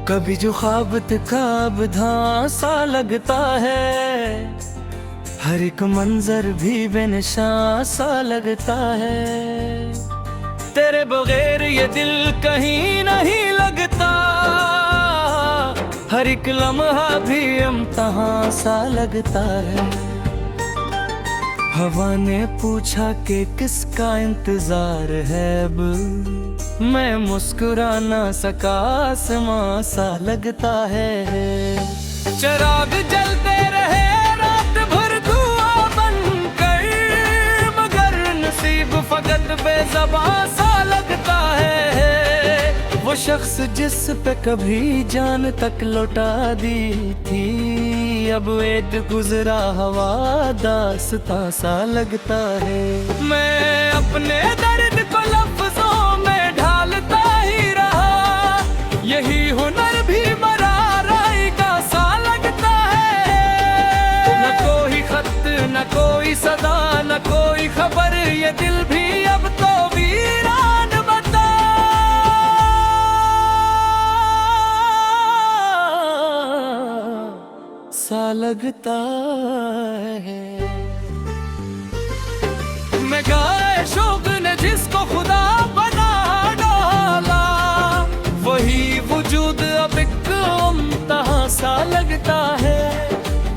कभी जो ख्वाबत ख्वाब सा लगता है, हर एक मंजर भी बेनिशां सा लगता है। तेरे बगैर ये दिल कहीं नहीं लगता, हर एक लम्हा भी इम्तिहान सा लगता है। हवा ने पूछा कि किसका इंतजार है, अब मैं मुस्कुरा ना सका, आसमां सा लगता है। चिराग जलते रहे रात भर धुआं बनकर, मगर नसीब फकत बेज़बां सा लगता है। वो शख्स जिस पे कभी जान तक लौटा दी थी, अब एक गुजरा हवा दास्तां सा लगता है। मैं अपने दर्द को लफ्जों में ढालता ही रहा, यही हुनर भी मराराई का सा लगता है। न कोई खत न कोई सदा न कोई खबर, ये दिल भी अब तो वीरान बता सा लगता है। मैं गाए शौक ने जिसको खुदा बना डाला, वही वजूद अब एक इम्तिहां सा लगता है।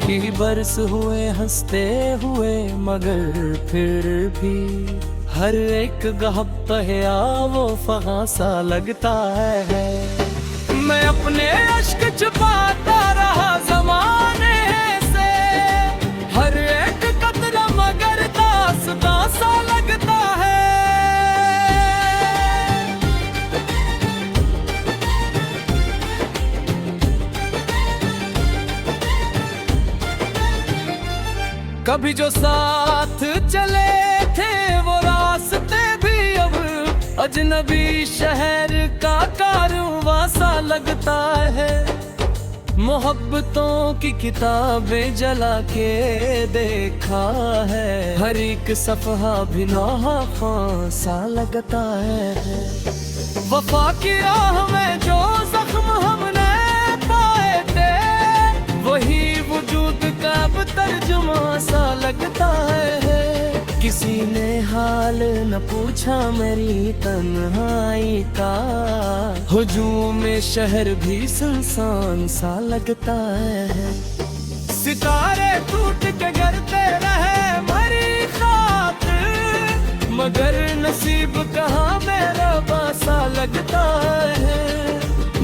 कि बरस हुए हंसते हुए, मगर फिर भी हर एक गहब या वो फगां सा लगता है। मैं अपने अश्क छुपाता रहा ज़माने से, हर एक कतरा मगर दास्तां सा लगता है। कभी जो साथ चले थे वो रास्ते भी अब अजनबी शहर का कारवां सा लगता है। मोहब्बतों की किताबें जला के देखा है, हर एक सफ़हा भी नाहां सा लगता है। वफा की राह में जो जख्म हमने पाए थे, वही वजूद का अब तर्जुमा सा लगता है। किसी ने हाल न पूछा मेरी तन्हाई का, हुजूम में शहर भी सुनसान सा लगता है। सितारे टूट के गिरते रहे मरी खातिर, मगर नसीब कहाँ मेरा बासा लगता है।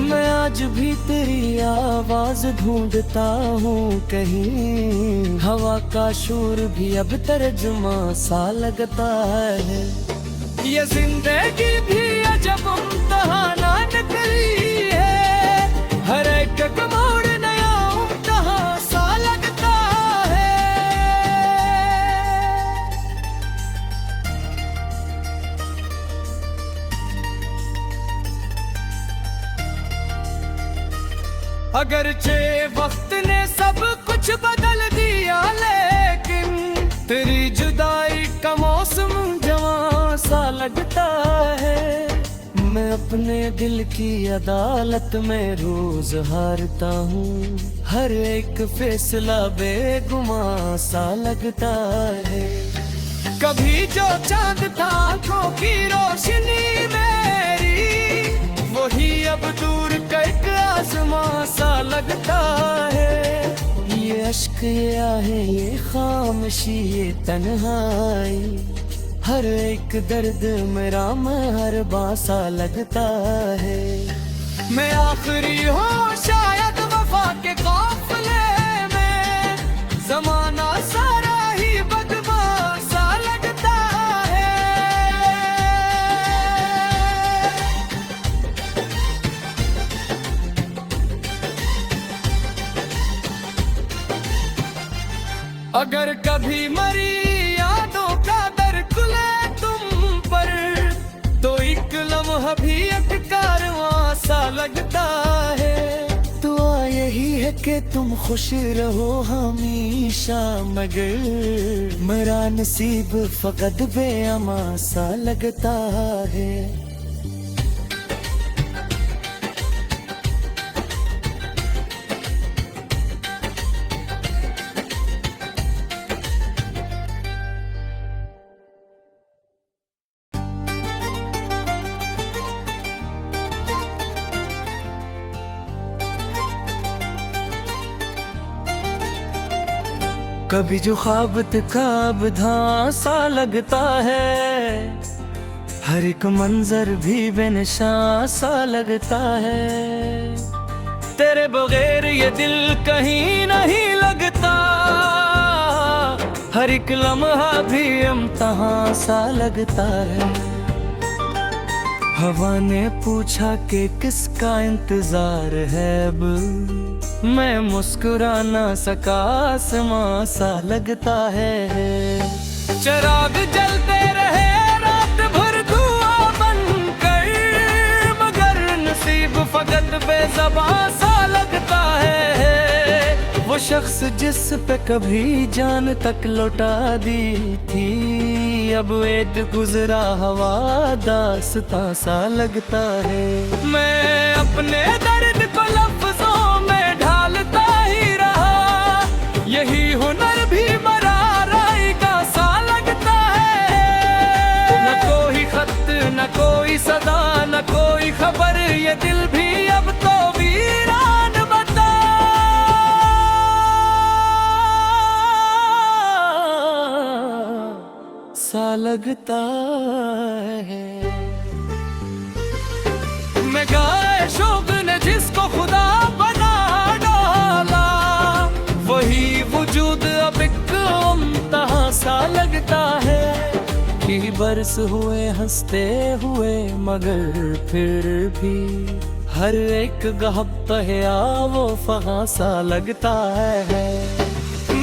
मैं आज भी तेरी आवाज ढूंढता हूँ कहीं, हवा का शोर भी अब तर्जुमा सा लगता है। ये जिंदगी भी अजब इम्तिहान निकली है, हर एक मोड़ नया इम्तिहान सा लगता है। अगरचे वक्त ने सब कुछ बदल दिया, लेकिन तेरी जुदाई का मौसम जवां सा लगता है। मैं अपने दिल की अदालत में रोज हारता हूँ, हर एक फैसला बेगुमां सा लगता है। कभी जो चांद था आँखों की रोशनी मेरी, वही अब दूर का एक आसमां सा लगता है। ये अश्क ये आहे ये खामोशी ये तन्हाई, हर एक दर्द मेरा महरबा सा लगता है। मैं आखिरी हूँ शायद वफा के काफिले में, ज़माना सारा ही बदमाश सा लगता है। अगर कभी मरी यादों का दर खुले तुम पर, तो एक लम्हा भी एक कारवां सा लगता है। दुआ यही है कि तुम खुश रहो हमेशा, मगर मेरा नसीब फकत बेअमा सा लगता है। कभी जो ख्वाब काब सा लगता है, हर एक मंजर भी बेनिशान सा लगता है। तेरे बगैर ये दिल कहीं नहीं लगता, हर एक लम्हा भी इम्तिहान सा लगता है। हवा ने पूछा कि किसका इंतजार है अब, मैं मुस्कुरा ना सका, आसमां सा लगता है। चिराग जलते रहे रात भर धुआं बनकर, मगर नसीब फकत बेज़बां सा लगता है। वो शख्स जिस पे कभी जान तक लौटा दी थी, अब एक गुजरा हवा दास्तां सा लगता है। मैं अपने दर्द को लफ्जों में ढालता ही रहा, यही हुनर भी मराराई का सा लगता है। न कोई खत न कोई सदा न कोई खबर, ये दिल भी अब तो वीरान बता सा लगता है। मैं गाए शौक ने जिसको खुदा बना डाला, वही वजूद अब एक इम्तिहान सा लगता है। कि बरस हुए हंसते हुए, मगर फिर भी हर एक गहब्ता है वो फहाँ सा लगता है।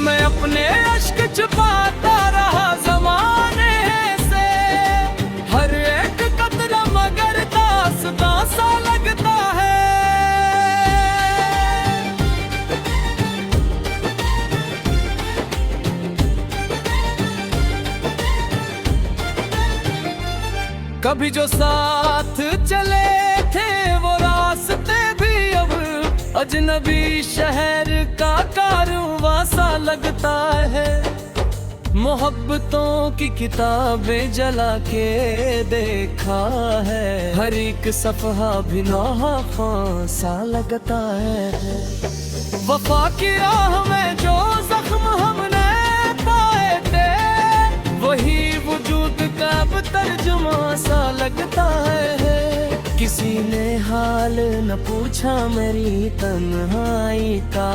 मैं अपने अश्क छुपाता रहा ज़माने से, हर एक कतरा मगर दास्तां सा लगता है। कभी जो साथ चले थे वो रास्ते भी अब अजनबी शहर का कारवां सा लगता है। मोहब्बतों की किताबें जला के देखा है, हर एक सफ़हा भी नौहां सा लगता है। वफा की राह में जो जख्म हमने पाए थे, वही वजूद का अब तर्जुमा सा लगता है। किसी ने हाल न पूछा मेरी तन्हाई का,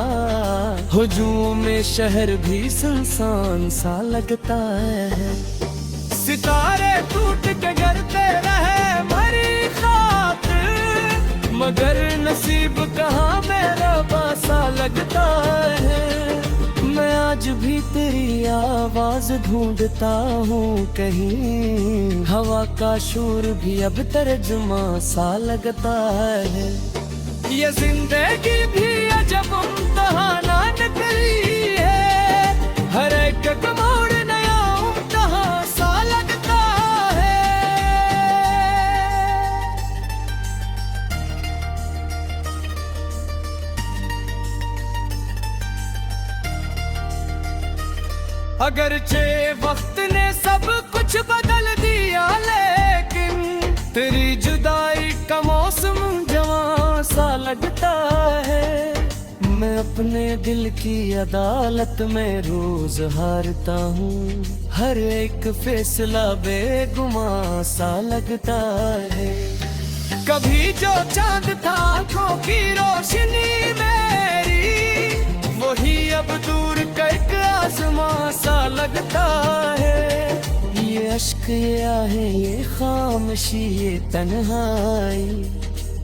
हुजूम में शहर भी सुनसान सा लगता है। सितारे टूट के गिरते रहे मरी खातिर, मगर नसीब कहाँ मेरा बासा लगता है। मैं आज भी तेरी आवाज ढूंढता हूँ कहीं, हवा का शोर भी अब तर्जुमा सा लगता है। ये जिंदगी भी अजब इम्तिहान निकली है, हर एक मोड़ नया इम्तिहान सा लगता है। अगरचे वक्त ने सब कुछ बदल दिया, लेकिन तेरी जुदाई का मौसम जवां सा लगता है। मैं अपने दिल की अदालत में रोज हारता हूँ, हर एक फैसला बेगुमां सा लगता है। कभी जो चांद था आँखों की रोशनी मेरी, वही अब दूर का एक आसमां सा लगता है। ये अश्क ये आहे ये खामोशी ये तन्हाई,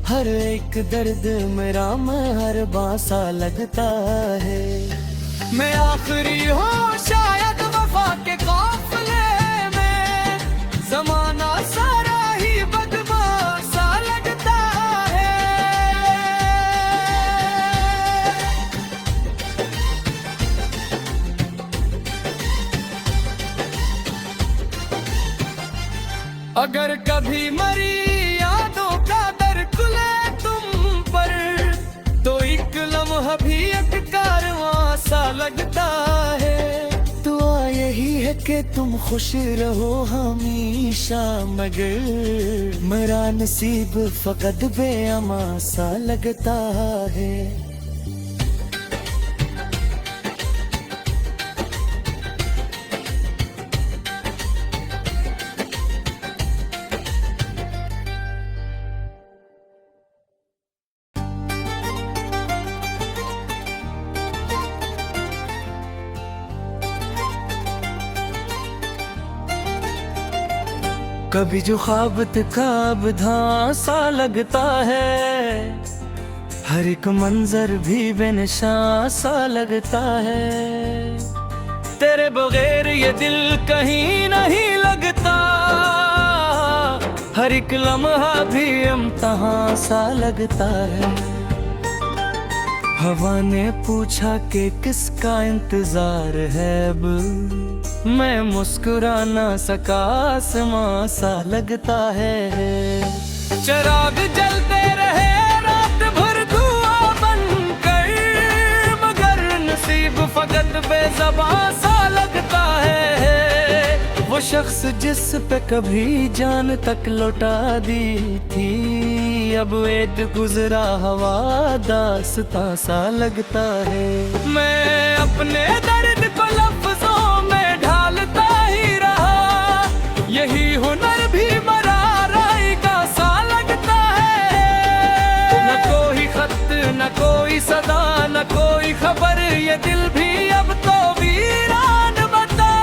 हर एक दर्द मेरा महरबा सा लगता है। मैं आखिरी हूँ शायद वफा के काफिले में, जमाना सारा ही बदमाश सा लगता है। अगर कभी मरी यादों का दर खुले तुम पर, तो एक लम्हा भी एक कारवां सा लगता है। दुआ यही है कि तुम खुश रहो हमेशा, मगर मेरा नसीब फकत बेअमा सा लगता है। कभी जो ख्वाबत ख्वाब सा लगता है, हर एक मंजर भी बेनिशां सा लगता है। तेरे बगैर ये दिल कहीं नहीं लगता, हर एक लम्हा भी इम्तिहान सा लगता है। हवा ने पूछा कि किसका इंतजार है अब, मैं मुस्कुरा ना सका, आसमां सा लगता है। चिराग जलते रहे रात भर धुआं बनकर, मगर नसीब फकत बेज़बां सा लगता है। वो शख्स जिस पे कभी जान तक लौटा दी थी, अब एक गुजरा हवा दास्तां सा लगता है। मैं अपने दर्द को लफ्जों में ढालता ही रहा, यही हुनर भी मराराई का सा लगता है। न कोई खत न कोई सदा न कोई खबर, ये दिल भी अब तो वीरान बता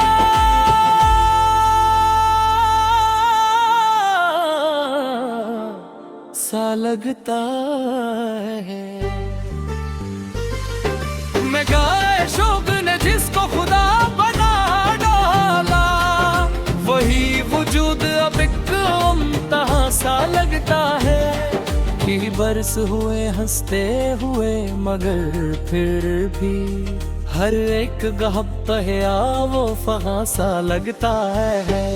सा लगता है। मैं गाए शौक ने जिसको खुदा बना डाला, वही वजूद अब एक इम्तिहान सा लगता है। कि बरस हुए हंसते हुए, मगर फिर भी हर एक गहब या वो फहां सा लगता है।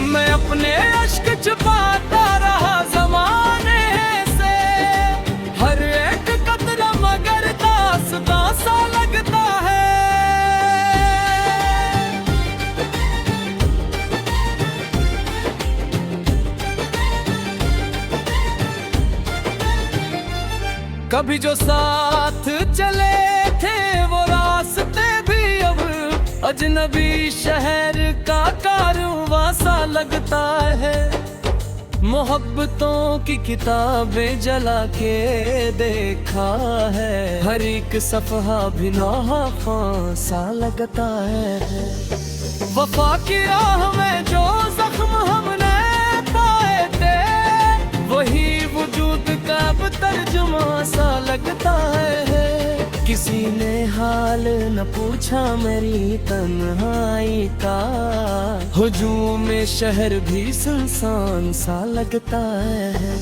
मैं अपने अश्क छुपाता रहा ज़माने से, हर एक कतरा मगर दास्तां सा लगता है। कभी जो साथ चले थे वो रास्ते भी अब अजनबी शहर का कारवां सा लगता है। मोहब्बतों की किताबें जला के देखा है, हर एक सफ़हा भी नाहां सा लगता है। वफा की राह में जो जख्म हमने पाए थे, वही वजूद का अब तर्जुमा सा लगता है। किसी ने हाल न पूछा मेरी तन्हाई का, हुजूम में शहर भी सुनसान सा लगता है।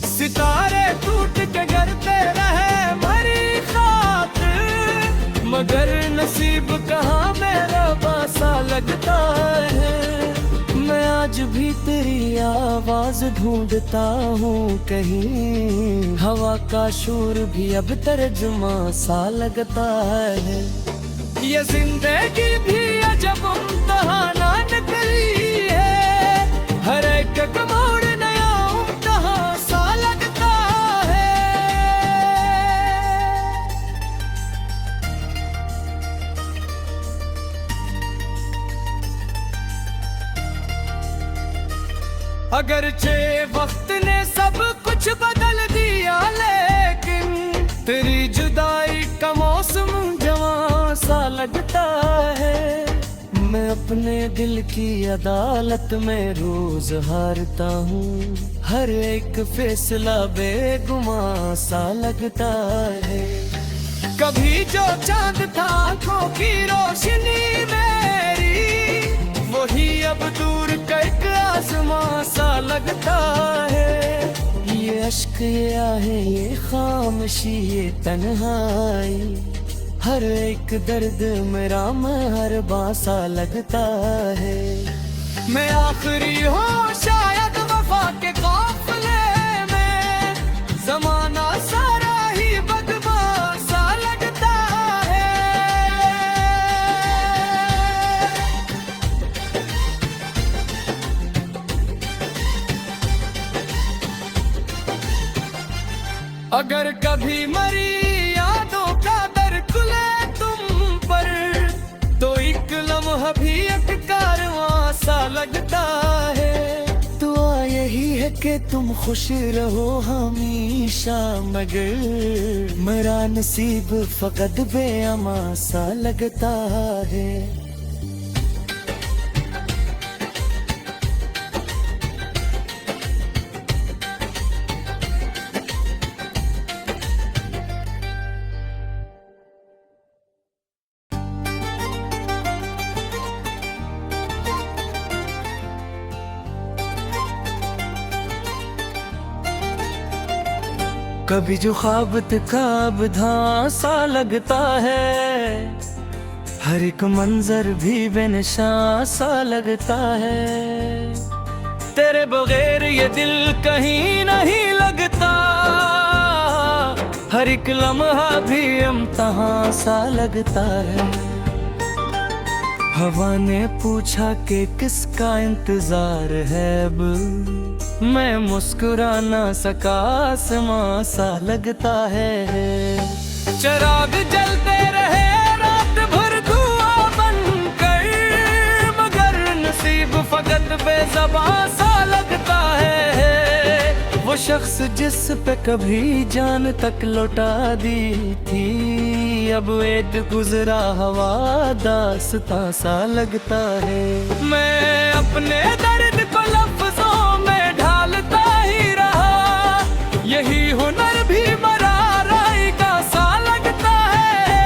सितारे टूट के गिरते रहे मरी खातिर, मगर नसीब कहाँ मेरा बासा लगता है। मैं आज भी तेरी आवाज ढूंढता हूँ कहीं, हवा का शोर भी अब तर्जुमा सा लगता है। ये जिंदगी भी अजब इम्तिहान निकली है, हर एक मोड़ नया इम्तिहान सा लगता है। अगरचे वक्त ने सब कुछ बदल दिया, लेकिन तेरी जुदाई का मौसम जवां सा लगता है। मैं अपने दिल की अदालत में रोज हारता हूँ, हर एक फैसला बेगुमां सा लगता है। कभी जो चांद था आँखों की रोशनी मेरी, वही अब दूर का एक आसमां सा लगता है। ये अश्क ये आहे ये खामोशी ये तन्हाई, हर एक दर्द मेरा महरबा सा लगता है। मैं आखिरी हूँ शायद वफा के काफिले में, जमाना सारा ही बदमाश सा लगता है। अगर कभी मरी यादों का दर खुले तुम पर, तो एक लम्हा भी एक कारवां सा लगता है। दुआ यही है कि तुम खुश रहो हमेशा, मगर मेरा नसीब फकत बेअमा सा लगता है। कभी जो ख्वाब काब सा लगता है, हर एक मंजर भी बेनिशान सा लगता है। तेरे बगैर ये दिल कहीं नहीं लगता, हर एक लम्हा भी इम्तिहान सा लगता है। हवा ने पूछा कि किसका इंतजार है अब, मैं मुस्कुरा ना सका, आसमां सा लगता है। चिराग जलते रहे रात भर धुआं बनकर, मगर नसीब फकत बेज़बां सा लगता है। वो शख्स जिस पे कभी जान तक लौटा दी थी, अब एक गुजरा हवा दास्तां सा लगता है। मैं अपने दर्द को लफ्जों में ढालता ही रहा, यही हुनर भी मराराई का सा लगता है।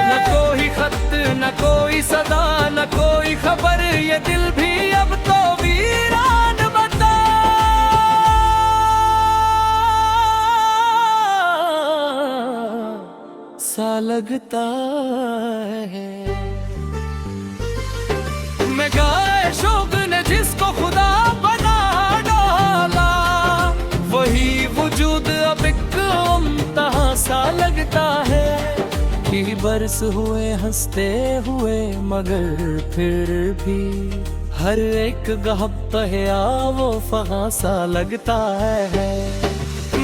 न कोई खत न कोई सदा न कोई खबर, ये दिल भी अब तो वीरान बता सा लगता है। मैं गाए शौक ने जिसको खुदा बना डाला, वही वजूद अब एक इम्तिहान सा लगता है। कि बरस हुए हंसते हुए, मगर फिर भी हर एक गहब्ता है वो फगां सा लगता है।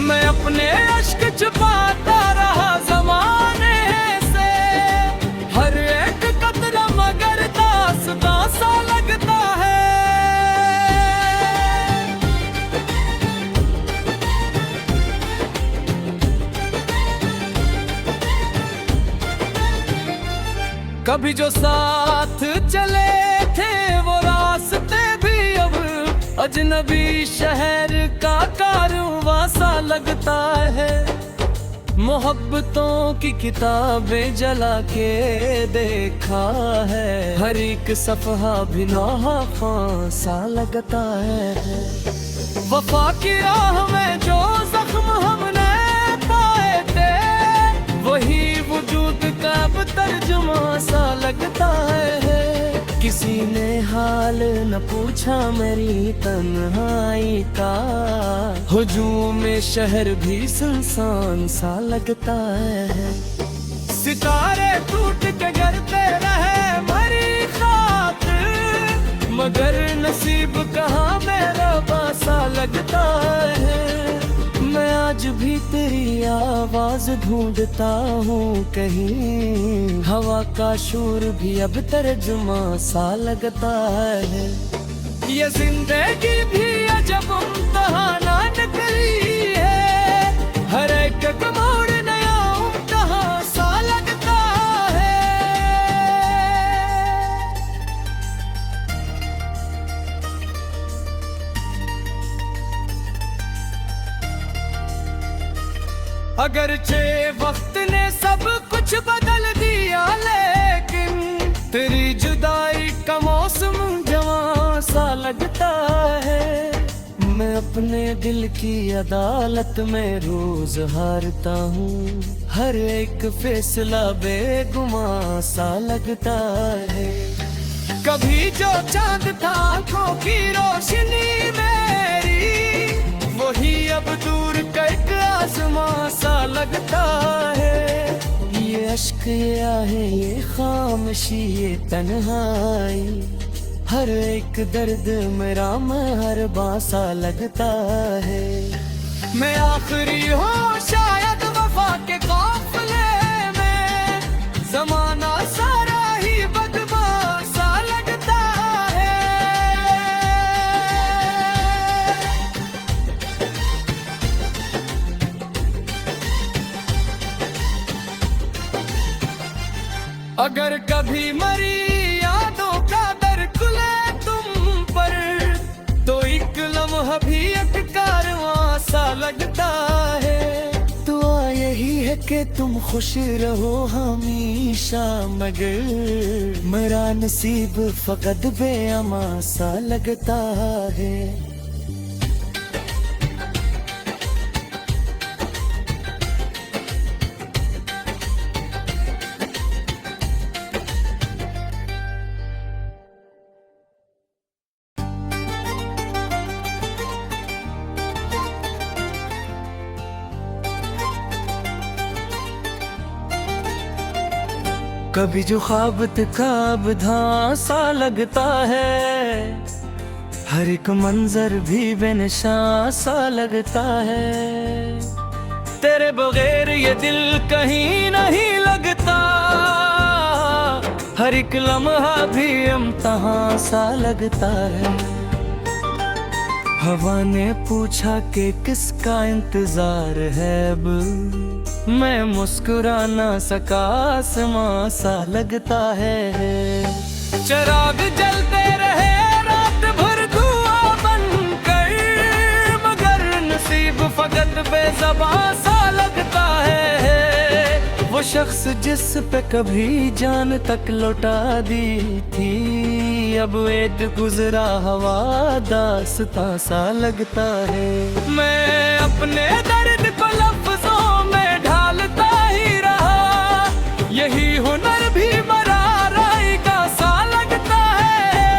मैं अपने अश्क छुपाता रहा ज़माने से, हर एक कतरा मगर दास्तां सा लगता है। कभी जो साथ चले थे वो रास्ते भी अब अजनबी शहर का कारवां सा लगता है। मोहब्बतों की किताबें जला के देखा है, हर एक सफ़हा भी नाहां सा लगता है। वफा की राह में जो जख्म हमने पाए थे, वही वजूद का अब तर्जुमा सा लगता है। किसी ने हाल न पूछा मेरी तन्हाई का, हुजूम में शहर भी सुनसान सा लगता है। सितारे टूट के गिरते रहे मरी खातिर, मगर नसीब कहाँ मेरा बासा लगता है। मैं आज भी तेरी आवाज ढूंढता हूँ कहीं, हवा का शोर भी अब तर्जुमा सा लगता है। ये जिंदगी भी अजब इम्तिहान निकली है, हर एक मोड़ नया इम्तिहान सा लगता है। अगरचे वक्त ने सब कुछ बदल दिया, लेकिन तेरी जुदाई का मौसम जवां सा लगता है। मैं अपने दिल की अदालत में रोज हारता हूँ, हर एक फैसला बेगुमां सा लगता है। कभी जो चांद था आँखों की रोशनी मेरी, वही अब दूर का एक आसमां सा लगता है। ये अश्क ये आहे ये खामोशी ये तन्हाई, हर एक दर्द मेरा महरबां सा लगता है। मैं आखिरी हूँ शायद वफा के काफिले में, ज़माना सारा ही बदमाश सा लगता है। अगर कभी मरी यादों का दर खुले तुम पर, तो एक लम्हा भी एक कारवां सा लगता है। दुआ यही है कि तुम खुश रहो हमेशा, मगर मेरा नसीब फकत बेअमा सा लगता है। कभी जो ख्वाबत ख्वाब सा लगता है, हर एक मंजर भी बेनिशान सा लगता है। तेरे बगैर ये दिल कहीं नहीं लगता, हर एक लम्हा भी इम्तिहान सा लगता है। हवा ने पूछा कि किसका इंतजार है अब, मैं मुस्कुरा ना सका, आसमां सा लगता है। चिराग जलते रहे रात भर धुआं बनकर, मगर नसीब फकत बेज़बां सा लगता है। वो शख्स जिस पे कभी जान तक लौटा दी थी, अब एक गुजरा हवा दास्तां सा लगता है। मैं अपने दर्द को लफ्जों में ढालता ही रहा, यही हुनर भी मराराई का सा लगता है।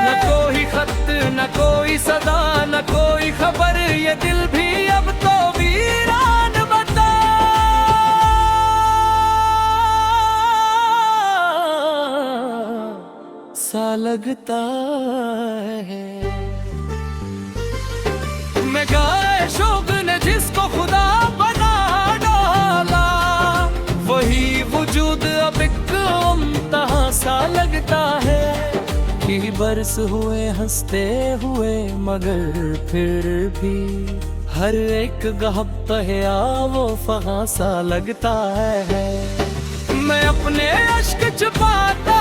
न कोई खत न कोई सदा न कोई खबर, ये दिल भी अब तो वीरान बता सा लगता है। मैं गाए शौक ने जिसको खुदा बना डाला, वही वजूद अब एक इम्तिहान सा लगता है। कि बरस हुए हंसते हुए, मगर फिर भी हर एक गहब्ता है वो फहां सा लगता है। मैं अपने अश्क छुपाता